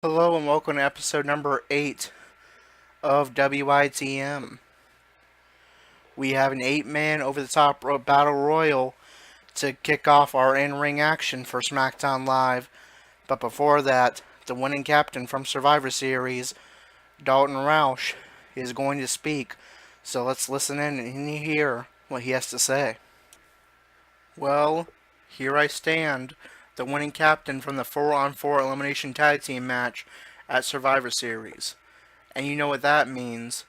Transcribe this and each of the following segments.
Hello and welcome to episode number 8 of WITM. We have an 8-man over-the-top battle royal to kick off our in-ring action for SmackDown Live. But before that, the winning captain from Survivor Series, Dalton Roush, is going to speak. So let's listen in and hear what he has to say. Well, here I stand, the winning captain from the 4-on-4 elimination tag team match at Survivor Series. And you know what that means.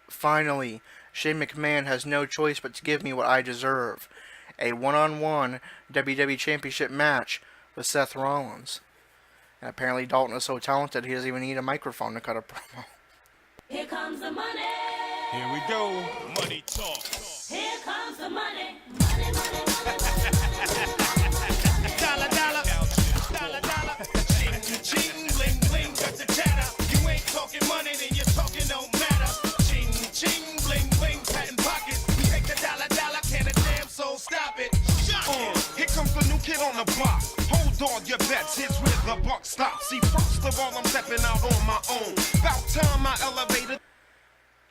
Finally, Shane McMahon has no choice but to give me what I deserve. A one-on-one WWE Championship match with Seth Rollins. And apparently Dalton is so talented he doesn't even need a microphone to cut a promo. Here comes the money. Here we go. Money talk. Here comes the money. Money, money, money, money. Dollar, dollar. Dollar, dollar. Ching, ching, bling, bling, got the chatter. You ain't talking money, then you're talking no matter. Ching, ching, bling, bling, patent pockets. We take the dollar, dollar, can a damn soul stop it. Here comes the new kid on the block. Hold on your bets, here's where the buck stops. See, first of all, I'm stepping out on my own. About time I elevated.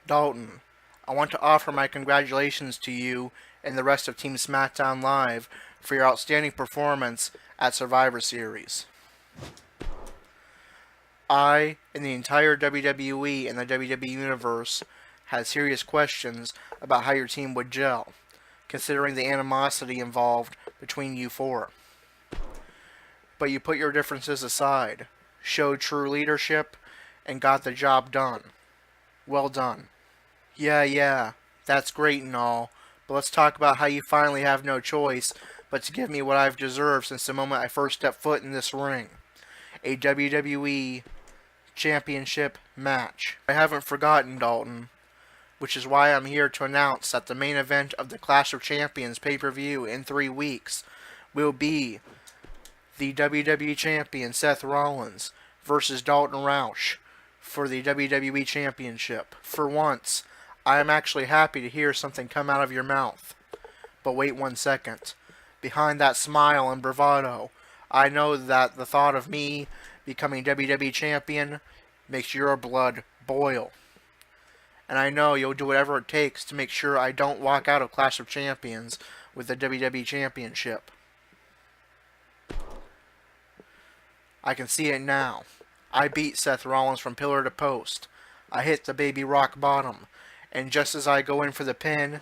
Dalton, I want to offer my congratulations to you and the rest of Team SmackDown Live for your outstanding performance at Survivor Series. I and the entire WWE and the WWE Universe had serious questions about how your team would gel, considering the animosity involved between you four. But you put your differences aside, showed true leadership, and got the job done. Well done. Yeah, that's great and all, but let's talk about how you finally have no choice but to give me what I've deserved since the moment I first stepped foot in this ring. A WWE Championship match. I haven't forgotten, Dalton, which is why I'm here to announce that the main event of the Clash of Champions pay-per-view in 3 weeks will be the WWE Champion Seth Rollins versus Dalton Roush for the WWE Championship. For once, I am actually happy to hear something come out of your mouth. But wait 1 second. Behind that smile and bravado, I know that the thought of me becoming WWE Champion makes your blood boil. And I know you'll do whatever it takes to make sure I don't walk out of Clash of Champions with the WWE Championship. I can see it now. I beat Seth Rollins from pillar to post. I hit the baby rock bottom. And just as I go in for the pin,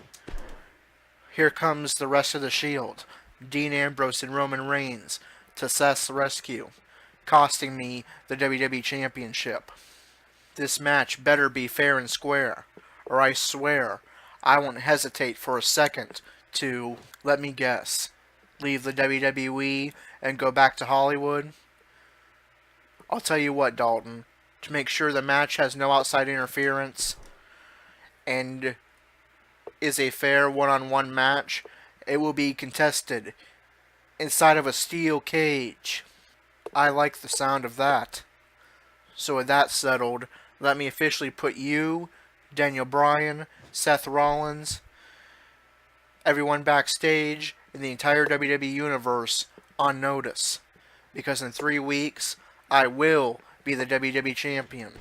here comes the rest of the Shield. Dean Ambrose and Roman Reigns to Seth's rescue, costing me the WWE Championship. This match better be fair and square, or I swear I won't hesitate for a second to, let me guess, leave the WWE and go back to Hollywood. I'll tell you what, Dalton, to make sure the match has no outside interference and is a fair one-on-one match, it will be contested inside of a steel cage. I like the sound of that. So with that settled, let me officially put you, Daniel Bryan, Seth Rollins, everyone backstage, and the entire WWE Universe on notice. Because in 3 weeks, I will be the WWE Champion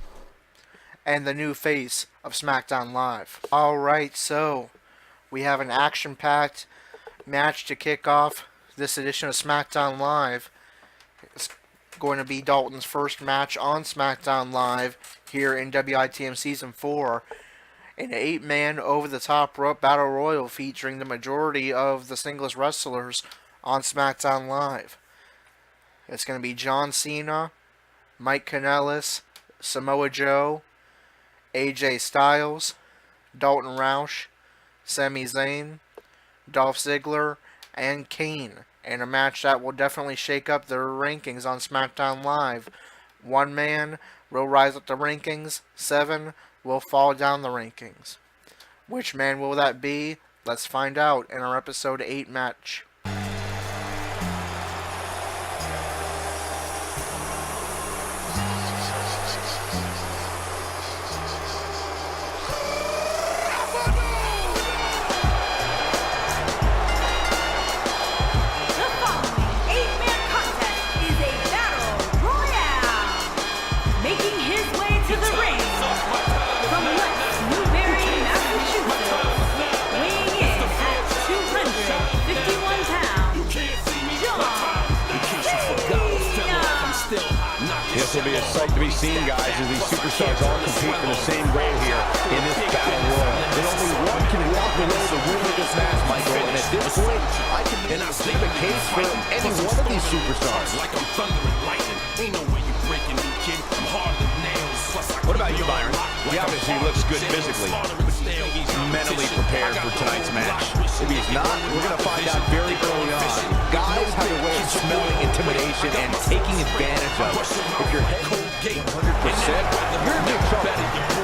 and the new face of SmackDown Live. Alright, so we have an action-packed match to kick off this edition of SmackDown Live. It's going to be Dalton's first match on SmackDown Live here in WITM Season 4. An 8-man over-the-top rope battle royal featuring the majority of the singles wrestlers on SmackDown Live. It's going to be John Cena, Mike Kanellis, Samoa Joe, AJ Styles, Dalton Roush, Sami Zayn, Dolph Ziggler, and Kane, in a match that will definitely shake up their rankings on SmackDown Live. 1 man will rise up the rankings, 7 will fall down the rankings. Which man will that be? Let's find out in our episode 8 match. The following 8-man contest is a battle royale. This will be a sight to be seen, guys, as these superstars all compete for the same goal here in this battle royal. And only one can walk away the winner of this match, Michael. And at this point, I can make a case for any one of these superstars. Like I'm thunder and lightning. Ain't no way you breaking me, kid. I'm hard as nails. What about you, Byron? He obviously looks good physically. He's mentally prepared for tonight's match. If he's not, we're going to find out very early on. Guys have a way of smelling intimidation and taking advantage of it. If your head 100%, you're in big trouble.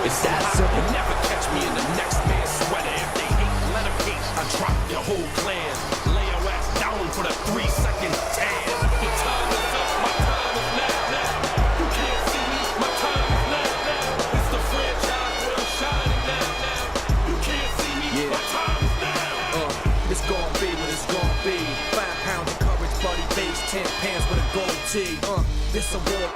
It's that simple. Never catch me in the next man's sweater. If they hate, let them hate. I drop your whole clan. Lay your ass down for the 3-second tan. Your time is up. My time is now. You can't see me. My time is now. It's the franchise where I'm shining now. You can't see me. My time is now. It's gon' be what it's gon' be. 5 pounds of courage, buddy base, 10 pants with a gold tee. This award.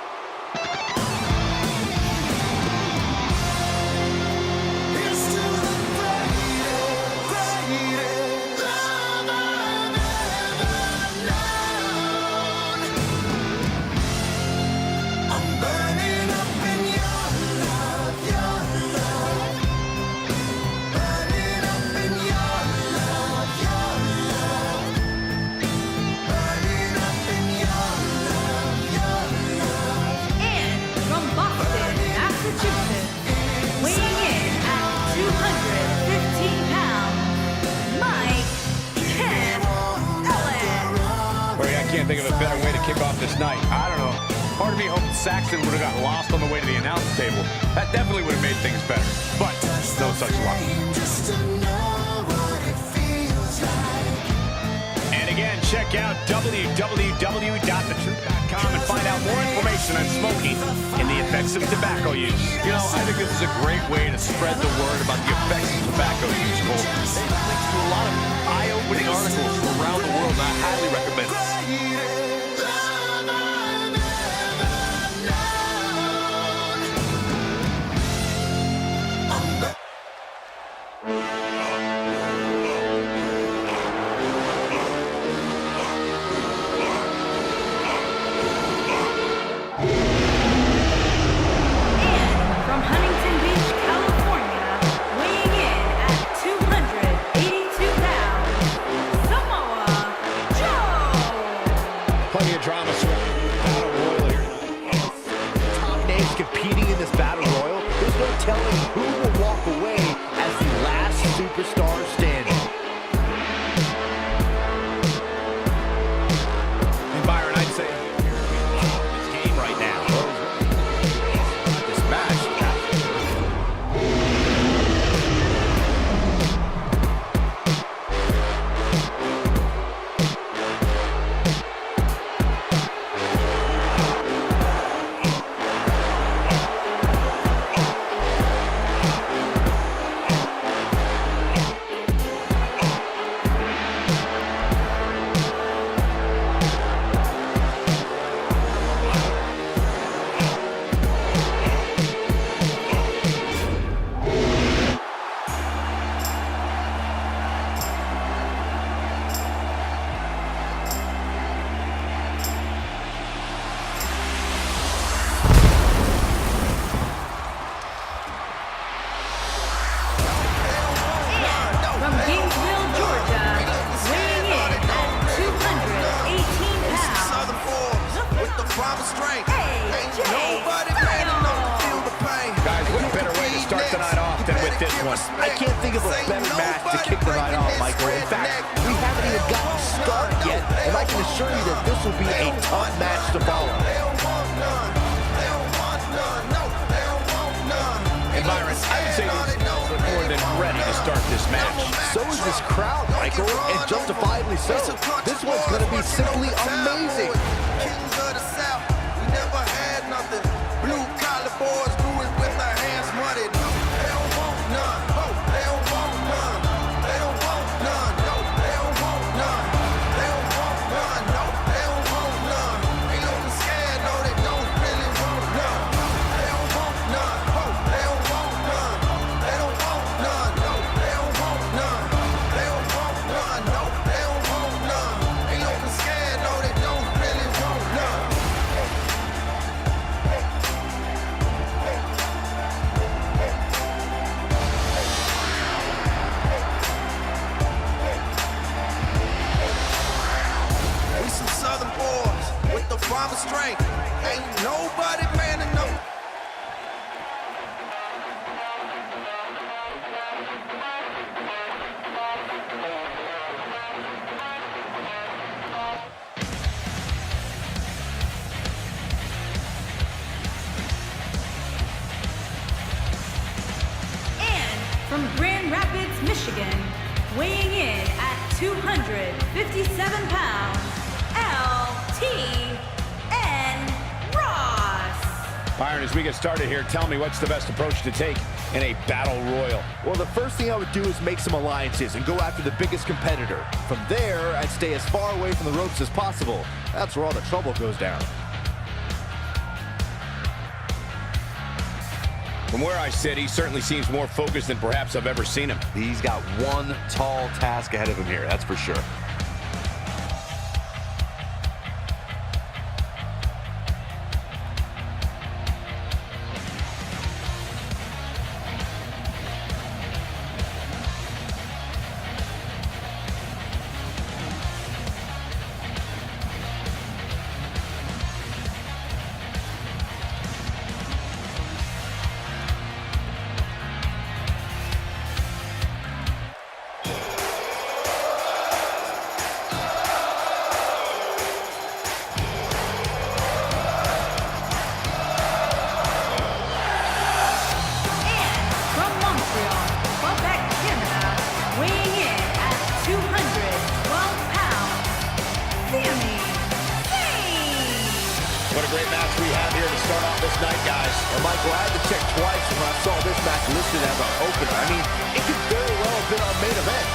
I can't think of a better way to kick off this night. I don't know. Part of me hoped Saxon would have got lost on the way to the announce table. That definitely would have made things better. But no such luck. And again, check out www.thetruth.com and find out more information on smoking and the effects of tobacco use. You know, I think this is a great way to spread the word about the effects of tobacco use, Cole. They link to a lot of eye-opening articles from around the world, and I highly recommend it. Drama surrounding Battle Royal here. Top names competing in this Battle Royal. There's no telling who will walk away as the last superstar standing. And Byron, I'd say this game right now. This match. I can't think of a better match to kick the night off, Michael. In fact, we haven't even gotten started yet, and I can assure you that this will be a tough match to follow. And Byron, I would say we're more than ready to start this match. So is this crowd, Michael, and justifiably so. This one's going to be simply amazing. Kings of the South, we never had nothing. Blue collar boys do it with their hands muddied. They don't want none. They don't want none. They don't want none. No, they don't want none. They don't want none. No, they don't want none. Ain't looking scared, no, they don't really want none. They don't want none. They don't want none. They don't want none. No, they don't want none. They don't want none. No, they don't want none. Ain't looking scared, no, they don't really want nobody man enough. From Grand Rapids, Michigan, weighing in at 257 pounds, LTN Ross. Byron, as we get started here, tell me what's the best approach to take in a battle royal? Well, the first thing I would do is make some alliances and go after the biggest competitor. From there, I'd stay as far away from the ropes as possible. That's where all the trouble goes down. From where I sit, he certainly seems more focused than perhaps I've ever seen him. He's got one tall task ahead of him here, that's for sure. What a great match we have here to start off this night, guys. Well, Michael, I had to check twice when I saw this match listed as our opener. I mean, it could very well have been our main event.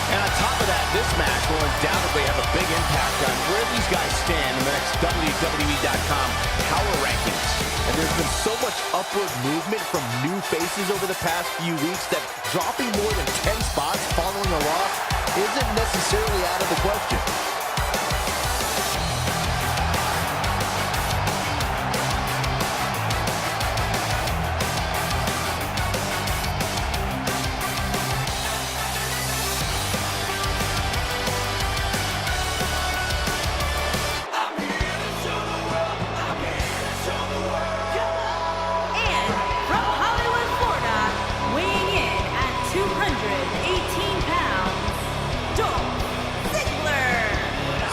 And on top of that, this match will undoubtedly have a big impact on where these guys stand in the next WWE.com power rankings. And there's been so much upward movement from new faces over the past few weeks that dropping more than 10 spots following a loss isn't necessarily out of the question.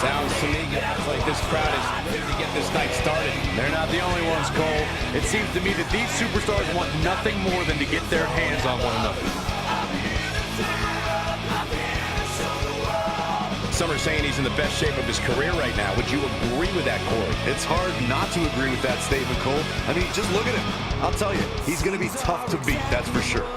Sounds to me, guys, like this crowd is ready to get this night started. They're not the only ones, Cole. It seems to me that these superstars want nothing more than to get their hands on one another. Some are saying he's in the best shape of his career right now. Would you agree with that, Corey? It's hard not to agree with that statement, Cole. I mean, just look at him. I'll tell you, he's going to be tough to beat, that's for sure.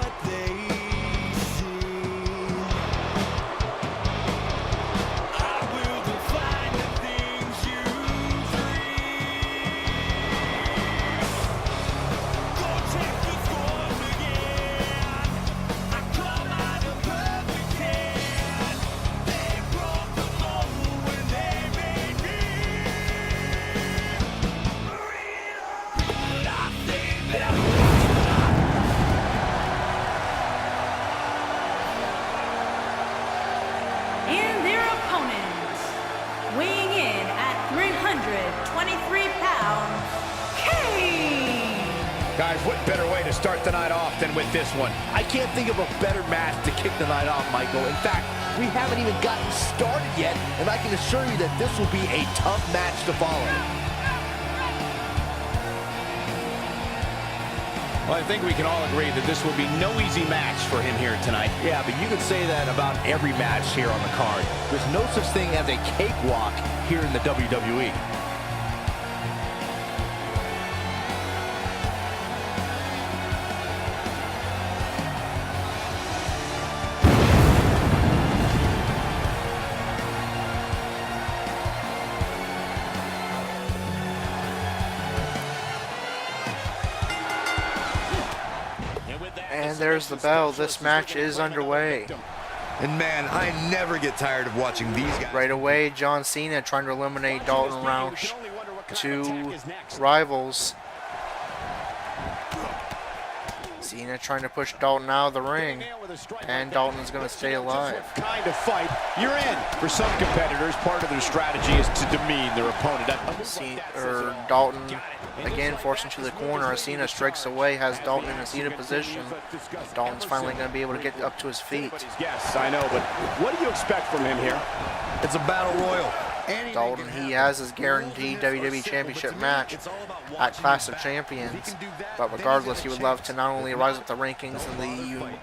And their opponent, weighing in at 323 pounds, Kane! Guys, what better way to start the night off than with this one? I can't think of a better match to kick the night off, Michael. In fact, we haven't even gotten started yet, and I can assure you that this will be a tough match to follow. Well, I think we can all agree that this will be no easy match for him here tonight. Yeah, but you could say that about every match here on the card. There's no such thing as a cakewalk here in the WWE. And there's the bell. This match is underway. And man, I never get tired of watching these guys. Right away, John Cena trying to eliminate Dalton Roush. Two rivals Cena trying to push Dalton out of the ring, and Dalton is going to stay alive. Kind of fight you're in. For some competitors, part of their strategy is to demean their opponent. Dalton again forced into the corner. Cena strikes away, has Dalton in a seated position. Dalton's finally going to be able to get up to his feet. Yes, I know, but what do you expect from him here? It's a battle royal. Dalton, he has his guaranteed WWE Championship match at Clash of Champions, but regardless, he would love to not only rise up the rankings in the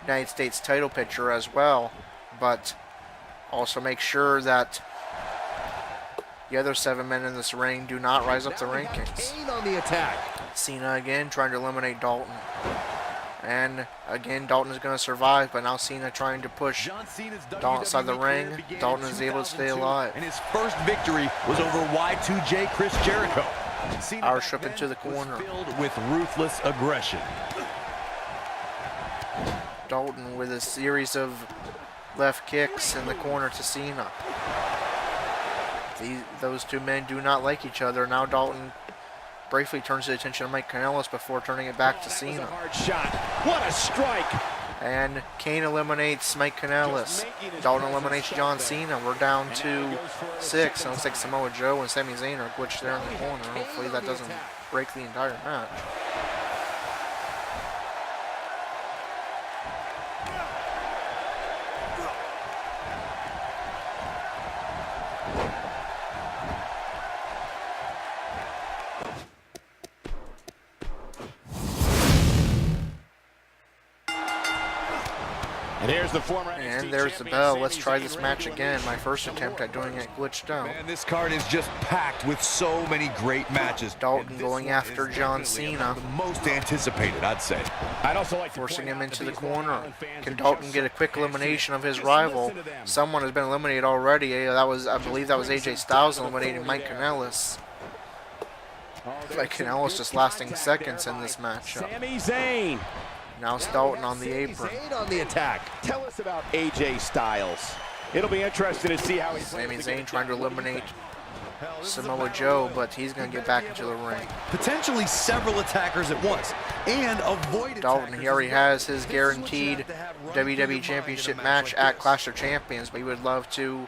United States title picture as well, but also make sure that the other 7 men in this ring do not rise up the rankings. Kane on the attack. Cena again trying to eliminate Dalton. And again, Dalton is going to survive, but now Cena trying to push Dalton outside the ring. Dalton is able to stay alive. And his first victory was over Y2J Chris Jericho. Our trip into the corner. Filled with ruthless aggression. Dalton with a series of left kicks in the corner to Cena. Those two men do not like each other. Now Dalton briefly turns his attention to Mike Kanellis before turning it back to Cena. Hard shot. What a strike. And Kane eliminates Mike Kanellis. Dalton eliminates John Cena. We're down to 6. It looks like Samoa Joe and Sami Zayn are glitched there in the corner. Hopefully that doesn't break the entire match. And there's the bell. Let's try this match again. My first attempt at doing it glitched out. Man, this card is just packed with so many great matches. Dalton going after John Cena. The most anticipated, I'd say. I'd also like forcing him into the corner. Can Dalton get a quick elimination of his rival? Someone has been eliminated already. I believe that was AJ Styles eliminating Mike Kanellis. Mike Kanellis just lasting seconds in this matchup. Sami Zayn. Now it's Dalton on the apron. Zayn on the attack. Tell us about AJ Styles. It'll be interesting to see how he's Sami Zayn trying to eliminate Samoa Joe, but he's going to get back into the ring. Potentially several attackers at once and avoid Dalton, he already has his guaranteed WWE Championship match at Clash of Champions, but he would love to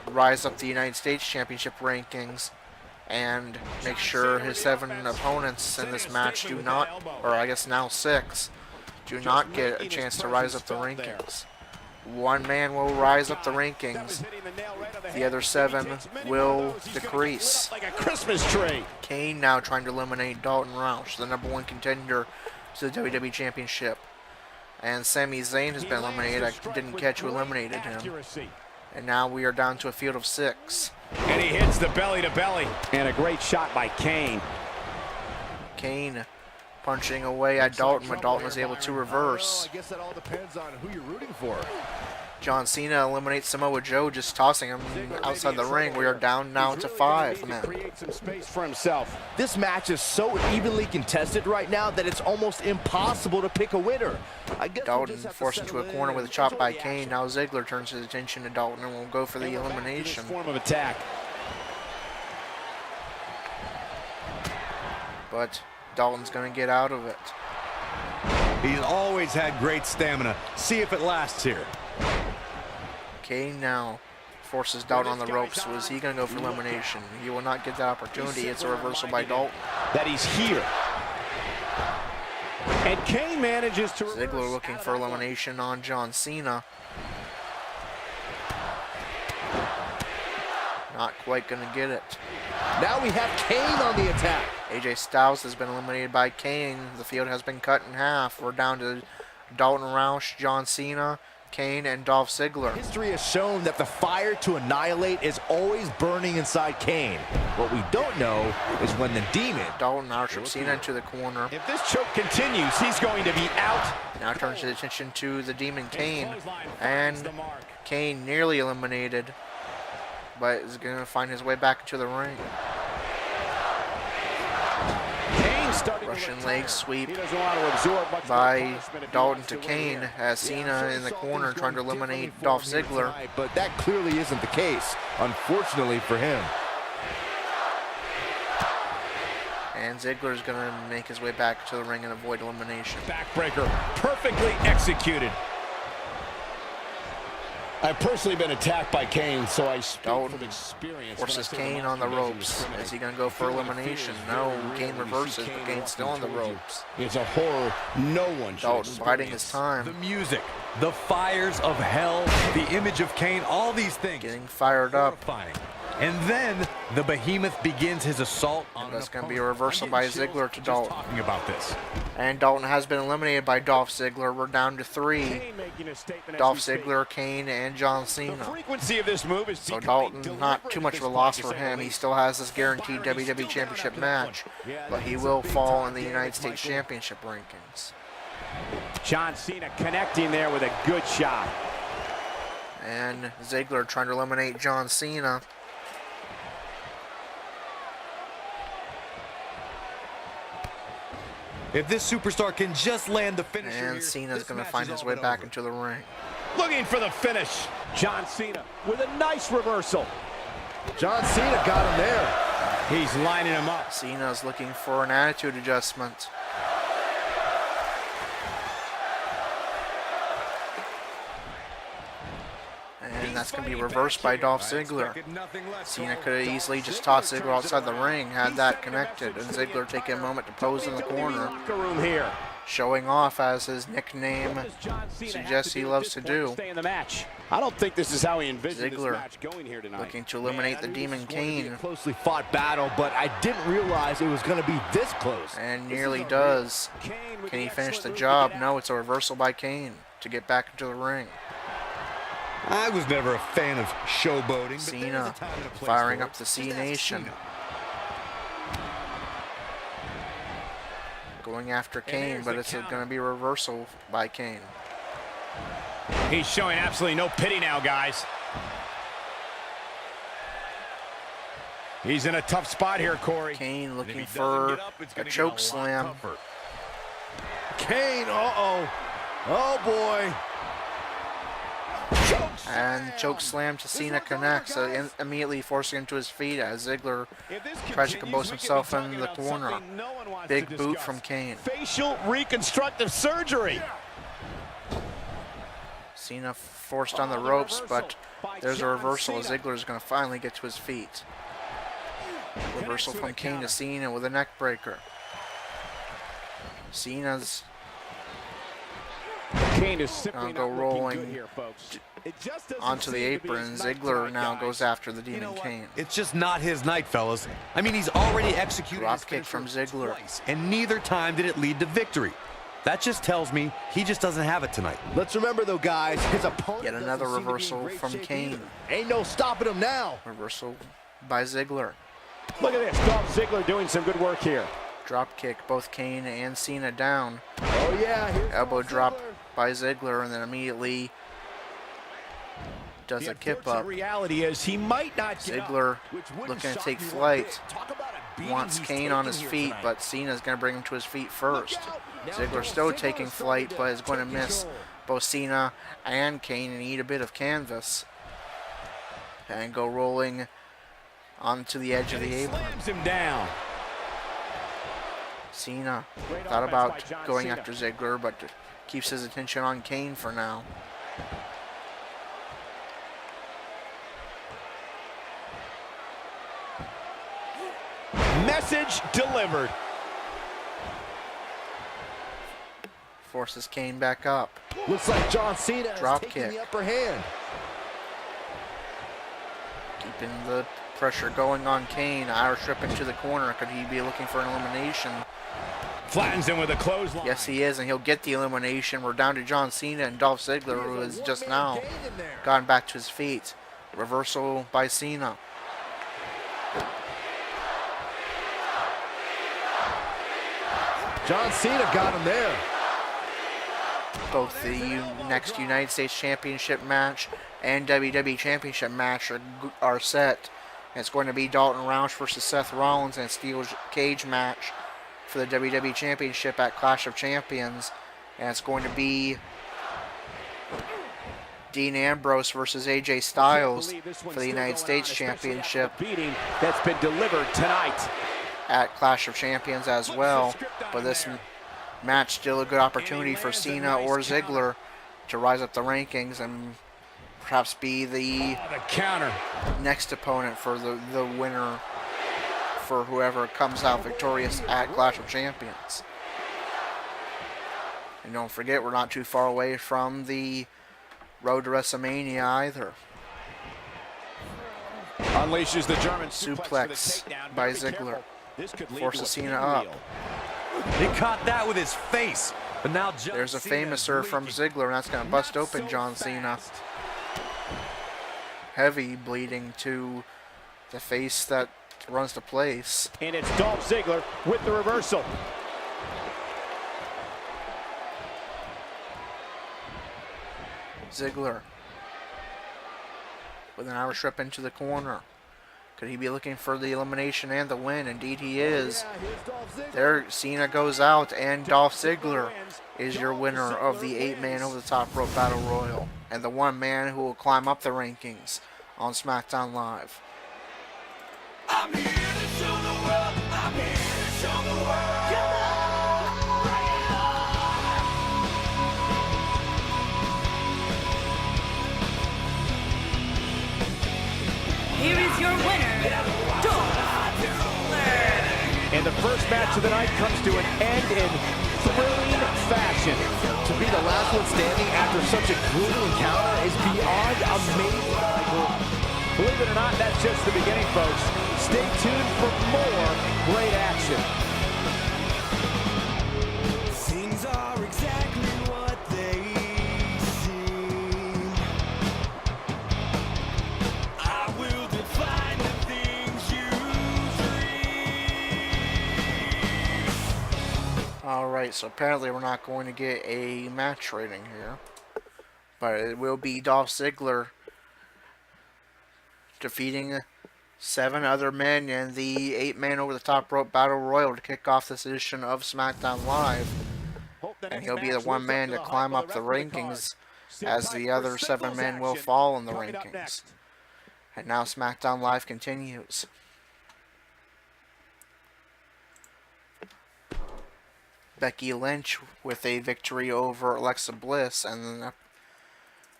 rise up the United States Championship rankings and make sure his 7 opponents in this match do not, or I guess now 6, do not get a chance to rise up the rankings. 1 man will rise up the rankings. The other 7 will decrease. like a Christmas tree. Kane now trying to eliminate Dalton Roush, the #1 contender to the WWE Championship. And Sami Zayn has been eliminated. I didn't catch who eliminated him. And now we are down to a field of 6. And he hits the belly to belly. And a great shot by Kane. Kane punching away at Dalton, but Dalton is able to reverse. I guess that all depends on who you're rooting for. John Cena eliminates Samoa Joe, just tossing him outside the ring. We are down now to 5 men. Create some space for himself. This match is so evenly contested right now that it's almost impossible to pick a winner. I guess Dalton forced into a corner with a chop by Kane. Now Ziggler turns his attention to Dalton and will go for the elimination. Form of attack. But Dalton's going to get out of it. He's always had great stamina. See if it lasts here. Kane now forces Dalton on the ropes. So is he going to go for elimination? He will not get that opportunity. It's a reversal by Dalton. That he's here. And Kane manages to Ziggler looking for elimination on John Cena. Not quite going to get it. Now we have Kane on the attack. AJ Styles has been eliminated by Kane. The field has been cut in half. We're down to Dalton Roush, John Cena, Kane, and Dolph Ziggler. History has shown that the fire to annihilate is always burning inside Kane. What we don't know is when the demon... Dalton now trips Cena into the corner. If this choke continues, he's going to be out. Now turns his attention to the demon Kane. And Kane nearly eliminated, but is going to find his way back into the ring. Russian leg sweep by Dalton to Kane as Cena in the corner trying to eliminate Dolph Ziggler. But that clearly isn't the case, unfortunately for him. And Ziggler's going to make his way back to the ring and avoid elimination. Backbreaker, perfectly executed. I've personally been attacked by Kane, so I speak Dalton from experience. forces Kane on the ropes. Is he going to go for elimination? No, Kane reverses, but Kane's still on the ropes. It's a horror no one should Dalton biding experience. his time. The music, the fires of hell, the image of Kane, all these things. Getting fired up. Horrifying. And then the behemoth begins his assault on That's an going to be a opponent. reversal I'm by getting chills Ziggler to just Dalton. talking about this. And Dalton has been eliminated by Dolph Ziggler. We're down to 3. Kane making a statement as Dolph we speak. Ziggler, Kane, and John The Cena. frequency of this move is So becoming Dalton, not too deliberate much at of a this loss point, for to say the him. He least. still has this guaranteed WWE Championship match, but he will fall in the United States Championship rankings. John Cena connecting there with a good shot. And Ziggler trying to eliminate John Cena. If this superstar can just land the finisher And here, Cena's this going to match find is his all way but back over. into the ring. Looking for the finish. John Cena with a nice reversal. John Cena got him there. He's lining him up. Cena's looking for an attitude adjustment. And that's going to be reversed by Dolph Ziggler. Cena could have easily just tossed Ziggler outside the ring had that connected, and Ziggler taking a moment to pose in the corner, Locker room here. showing off as his nickname What does John Cena have suggests to he do at loves this to point do. Stay in the match. I don't think this is how he envisioned Ziggler this match going here tonight. looking to eliminate the Demon Kane, Closely fought battle, but I didn't realize it was going to be this close. and nearly does. Kane with Can he finish excellent the move to job? get No, out. it's a reversal by Kane to get back into the ring. I was never a fan of showboating. but there's a Cena time and a place firing for up it. the C Just ask Nation. Cena. Going after Kane, there's but the it's going counter. to be a reversal by Kane. He's showing absolutely no pity now, guys. He's in a tough spot here, Corey. Kane And if looking he doesn't for get up, it's a gonna get choke lot slam. tougher. Kane, uh-oh. Oh, boy. And choke slam to Cena connects, immediately forcing him to his feet as Ziggler If this tries to continues, compose we could be himself in talking the about corner. something no one wants Big to boot discuss. from Kane. Facial reconstructive surgery. Cena forced on the ropes, but there's a reversal as Ziggler is going to finally get to his feet. Reversal from Kane to Cena with a neck breaker. Cena's Kane is simply go not looking rolling good here, folks. It just doesn't onto the seem to be apron. his night Ziggler tonight, now guys. goes after the Demon Kane. It's just not his night, fellas. I mean, he's already executed Drop his kick from finisher Ziggler. twice, and neither time did it lead to victory. That just tells me he just doesn't have it tonight. Let's remember, though, guys, his opponent Yet another doesn't seem to be in reversal great from shape Kane. either. Ain't no stopping him now. Reversal by Ziggler. Look at this. Dolph Ziggler doing some good work here. Drop kick, both Kane and Cena down. Oh, yeah. Here's Elbow Dolph drop Ziggler. by Ziggler, and then immediately does The a kip unfortunate up. reality is he might not get up, Ziggler which wouldn't looking to shock take me one flight. bit. Talk about a beating Wants he's Kane on taking his here feet, tonight. but Cena's going to bring him to his feet first. Now Ziggler Dolph still Ziggler taking is starting flight, but is going to take miss control. both Cena and Kane and eat a bit of canvas. And go rolling onto the edge of And the he apron. slams him down. Cena Great thought offense about by John going Cena. after Ziggler, but keeps his attention on Kane for now. Message delivered. Forces Kane back up. Looks like John Cena is Drop taking kick. the upper hand. Keeping the pressure going on Kane. Irish whip into the corner. Could he be looking for an elimination? Flattens him with a clothesline. Yes, he is, and he'll get the elimination. We're down to John Cena and Dolph Ziggler, who has just now gotten back to his feet. Reversal by Cena. John Cena got him there. Both the next United States Championship match and WWE Championship match are set. And it's going to be Dalton Roush versus Seth Rollins and a steel cage match for the WWE Championship at Clash of Champions. And it's going to be Dean Ambrose versus AJ Styles for the United States Championship. Beating that's been delivered tonight. at Clash of Champions as well. But this match still a good opportunity for Cena or Ziggler to rise up the rankings and perhaps be the counter. next opponent for the winner for whoever comes out victorious at Clash of Champions. And don't forget, we're not too far away from the road to WrestleMania either. Unleashes the German Suplex by Ziggler. Forces Cena up. He caught that with his face. But now there's a famouser from Ziggler, and that's going to bust open John Cena. Heavy bleeding to the face that runs the place. And it's Dolph Ziggler with the reversal. Ziggler with an Irish whip into the corner. Could he be looking for the elimination and the win? Indeed he is. There, Cena goes out, and Dolph Ziggler is your winner of the 8-man over-the-top rope battle royal, and the one man who will climb up the rankings on SmackDown Live. I'm here to show the world. I'm here to show the world. Here is your winner, Dolph Ziggler. And the first match of the night comes to an end in thrilling fashion. To be the last one standing after such a brutal encounter is beyond amazing. Believe it or not, that's just the beginning, folks. Stay tuned for more great action. Things are exactly what they seem. I will define the things you dream. Alright, so apparently we're not going to get a match rating here. But it will be Dolph Ziggler defeating 7 other men in the 8-man over-the-top rope battle royal to kick off this edition of SmackDown Live. And he'll be the one man to climb up the rankings, as the other 7 men will fall in the rankings. And now SmackDown Live continues. Becky Lynch with a victory over Alexa Bliss, and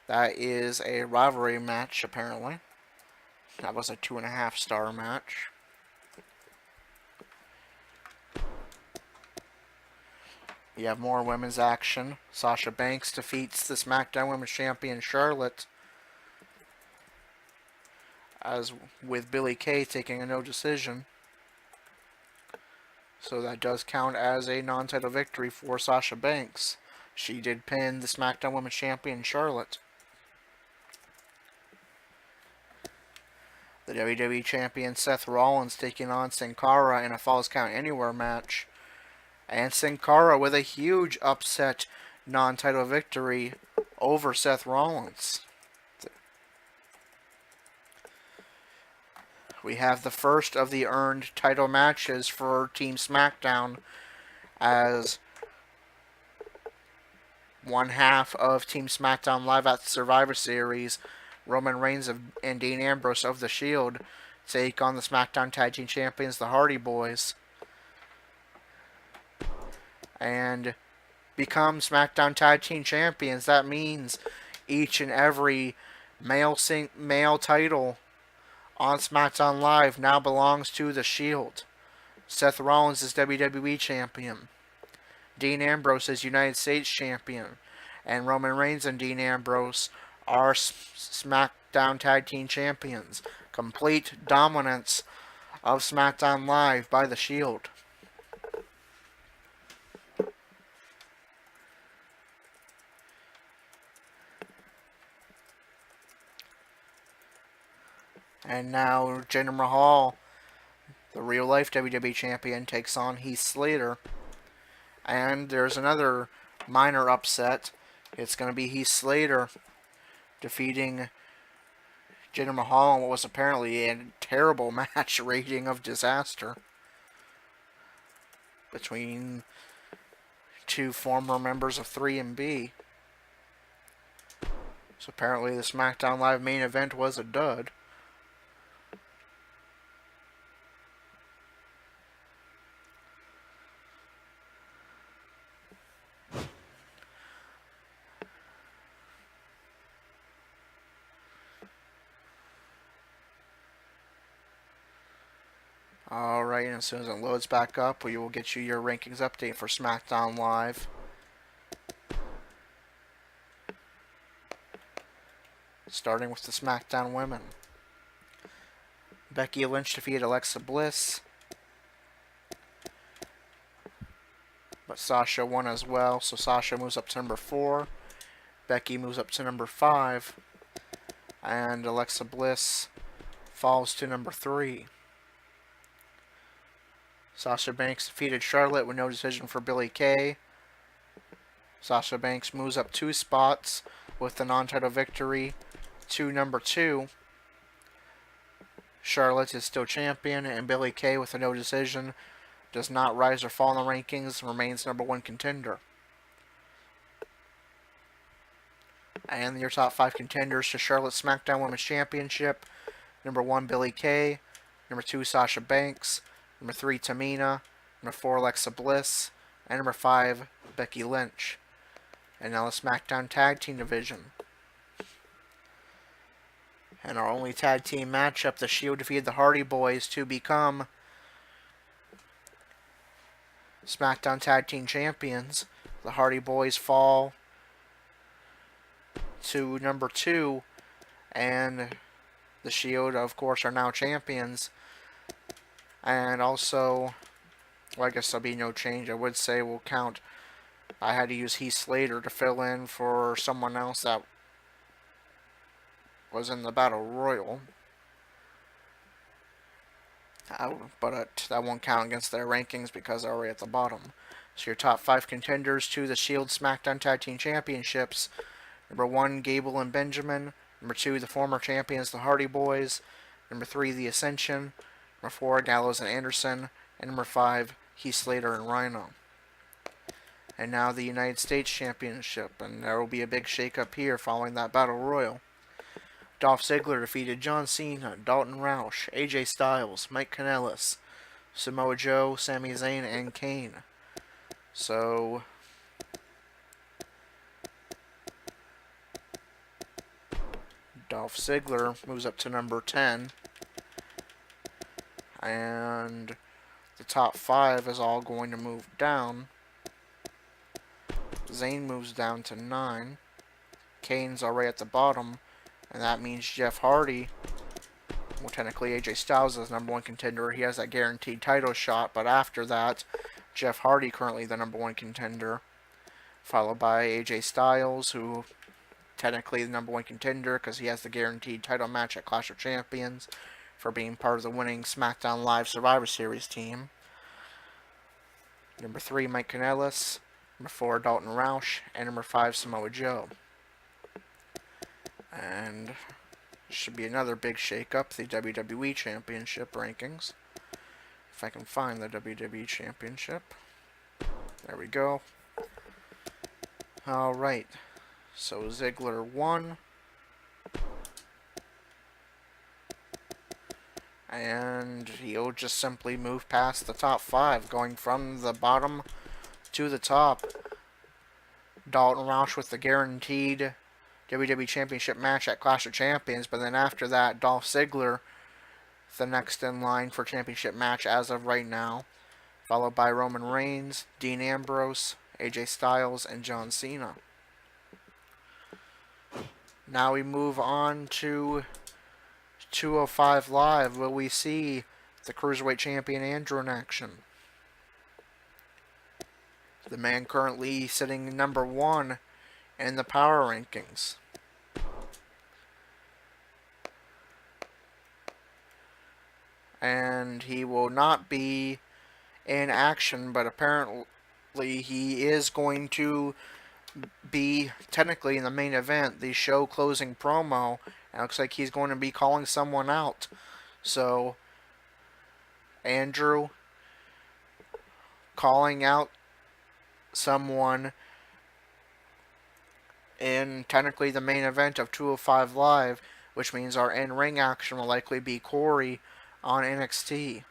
that is a rivalry match apparently. That was a 2.5-star match. We have more women's action. Sasha Banks defeats the SmackDown Women's Champion Charlotte, as with Billie Kay taking a no decision. So that does count as a non-title victory for Sasha Banks. She did pin the SmackDown Women's Champion Charlotte. The WWE Champion Seth Rollins taking on Sin Cara in a Falls Count Anywhere match. And Sin Cara with a huge upset non-title victory over Seth Rollins. We have the first of the earned title matches for Team SmackDown, as one half of Team SmackDown Live at Survivor Series, Roman Reigns and Dean Ambrose of The Shield, take on the SmackDown Tag Team Champions, the Hardy Boys, and become SmackDown Tag Team Champions. That means each and every male title on SmackDown Live now belongs to The Shield. Seth Rollins is WWE Champion. Dean Ambrose is United States Champion. And Roman Reigns and Dean Ambrose are SmackDown Tag Team Champions. Complete dominance of SmackDown Live by The Shield. And now Jinder Mahal, the real-life WWE Champion, takes on Heath Slater. And there's another minor upset. It's going to be Heath Slater defeating Jinder Mahal in what was apparently a terrible match rating of disaster between two former members of 3MB. So apparently the SmackDown Live main event was a dud. Alright, and as soon as it loads back up, we will get you your rankings update for SmackDown Live. Starting with the SmackDown women. Becky Lynch defeated Alexa Bliss, but Sasha won as well, so Sasha moves up to number 4. Becky moves up to number 5, and Alexa Bliss falls to number 3. Sasha Banks defeated Charlotte with no decision for Billie Kay. Sasha Banks moves up 2 spots with the non-title victory to number 2. Charlotte is still champion, and Billie Kay with a no decision does not rise or fall in the rankings, remains number 1 contender. And your top 5 contenders to Charlotte's SmackDown Women's Championship. Number 1, Billie Kay. Number 2, Sasha Banks. Number 3, Tamina. Number 4, Alexa Bliss. And number 5, Becky Lynch. And now the SmackDown Tag Team Division. And our only tag team matchup, the Shield defeated the Hardy Boys to become SmackDown Tag Team Champions. The Hardy Boys fall to number 2, and the Shield, of course, are now champions. And also, well, I guess there'll be no change. I would say we'll count. I had to use Heath Slater to fill in for someone else that was in the Battle Royal. But that won't count against their rankings because they're already at the bottom. So your top 5 contenders to the Shield SmackDown Tag Team Championships. Number 1, Gable and Benjamin. Number 2, the former champions, the Hardy Boys. Number 3, the Ascension. Number 4, Gallows and Anderson. And number 5, Heath Slater and Rhino. And now the United States Championship. And there will be a big shake-up here following that Battle Royal. Dolph Ziggler defeated John Cena, Dalton Roush, AJ Styles, Mike Kanellis, Samoa Joe, Sami Zayn, and Kane. So Dolph Ziggler moves up to number 10. And the top 5 is all going to move down. Zayn moves down to 9. Kane's already at the bottom. And that means Jeff Hardy, well, technically AJ Styles is number 1 contender. He has that guaranteed title shot. But after that, Jeff Hardy currently the number 1 contender. Followed by AJ Styles, who technically the number 1 contender because he has the guaranteed title match at Clash of Champions for being part of the winning SmackDown Live Survivor Series team. Number 3, Mike Kanellis. Number 4, Dalton Roush. And number 5, Samoa Joe. And should be another big shake-up, the WWE Championship rankings. If I can find the WWE Championship. There we go. Alright. So Ziggler won. And he'll just simply move past the top 5, going from the bottom to the top. Dalton Roush with the guaranteed WWE Championship match at Clash of Champions, but then after that, Dolph Ziggler, the next in line for championship match as of right now, followed by Roman Reigns, Dean Ambrose, AJ Styles, and John Cena. Now we move on to 205 Live, where we see the Cruiserweight Champion Andrew in action. The man currently sitting number 1 in the power rankings. And he will not be in action, but apparently he is going to be technically in the main event, the show closing promo. And it looks like he's going to be calling someone out. So Andrew calling out someone in technically the main event of 205 Live, which means our in-ring action will likely be Corey on NXT.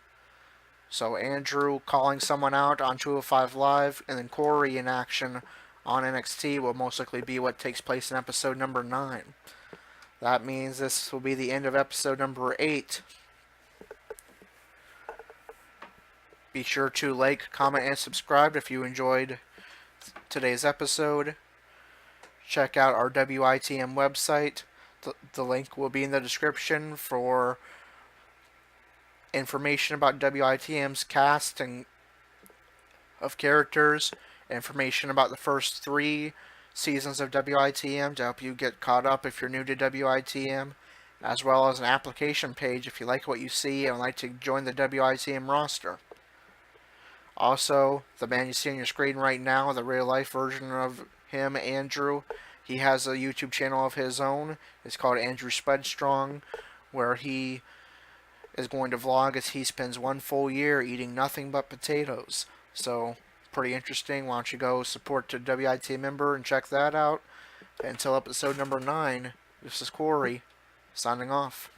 So Andrew calling someone out on 205 Live, and then Corey in action on NXT will most likely be what takes place in episode number 9. That means this will be the end of episode number 8. Be sure to like, comment, and subscribe if you enjoyed today's episode. Check out our WITM website. The link will be in the description for information about WITM's cast and of characters, information about the first 3 seasons of WITM to help you get caught up if you're new to WITM, as well as an application page if you like what you see and would like to join the WITM roster. Also, the man you see on your screen right now, the real life version of him, Andrew, he has a YouTube channel of his own. It's called Andrew Spud Strong, where he is going to vlog as he spends 1 full year eating nothing but potatoes. So, pretty interesting. Why don't you go support the WITM member and check that out. Until episode number 9, this is Corey, signing off.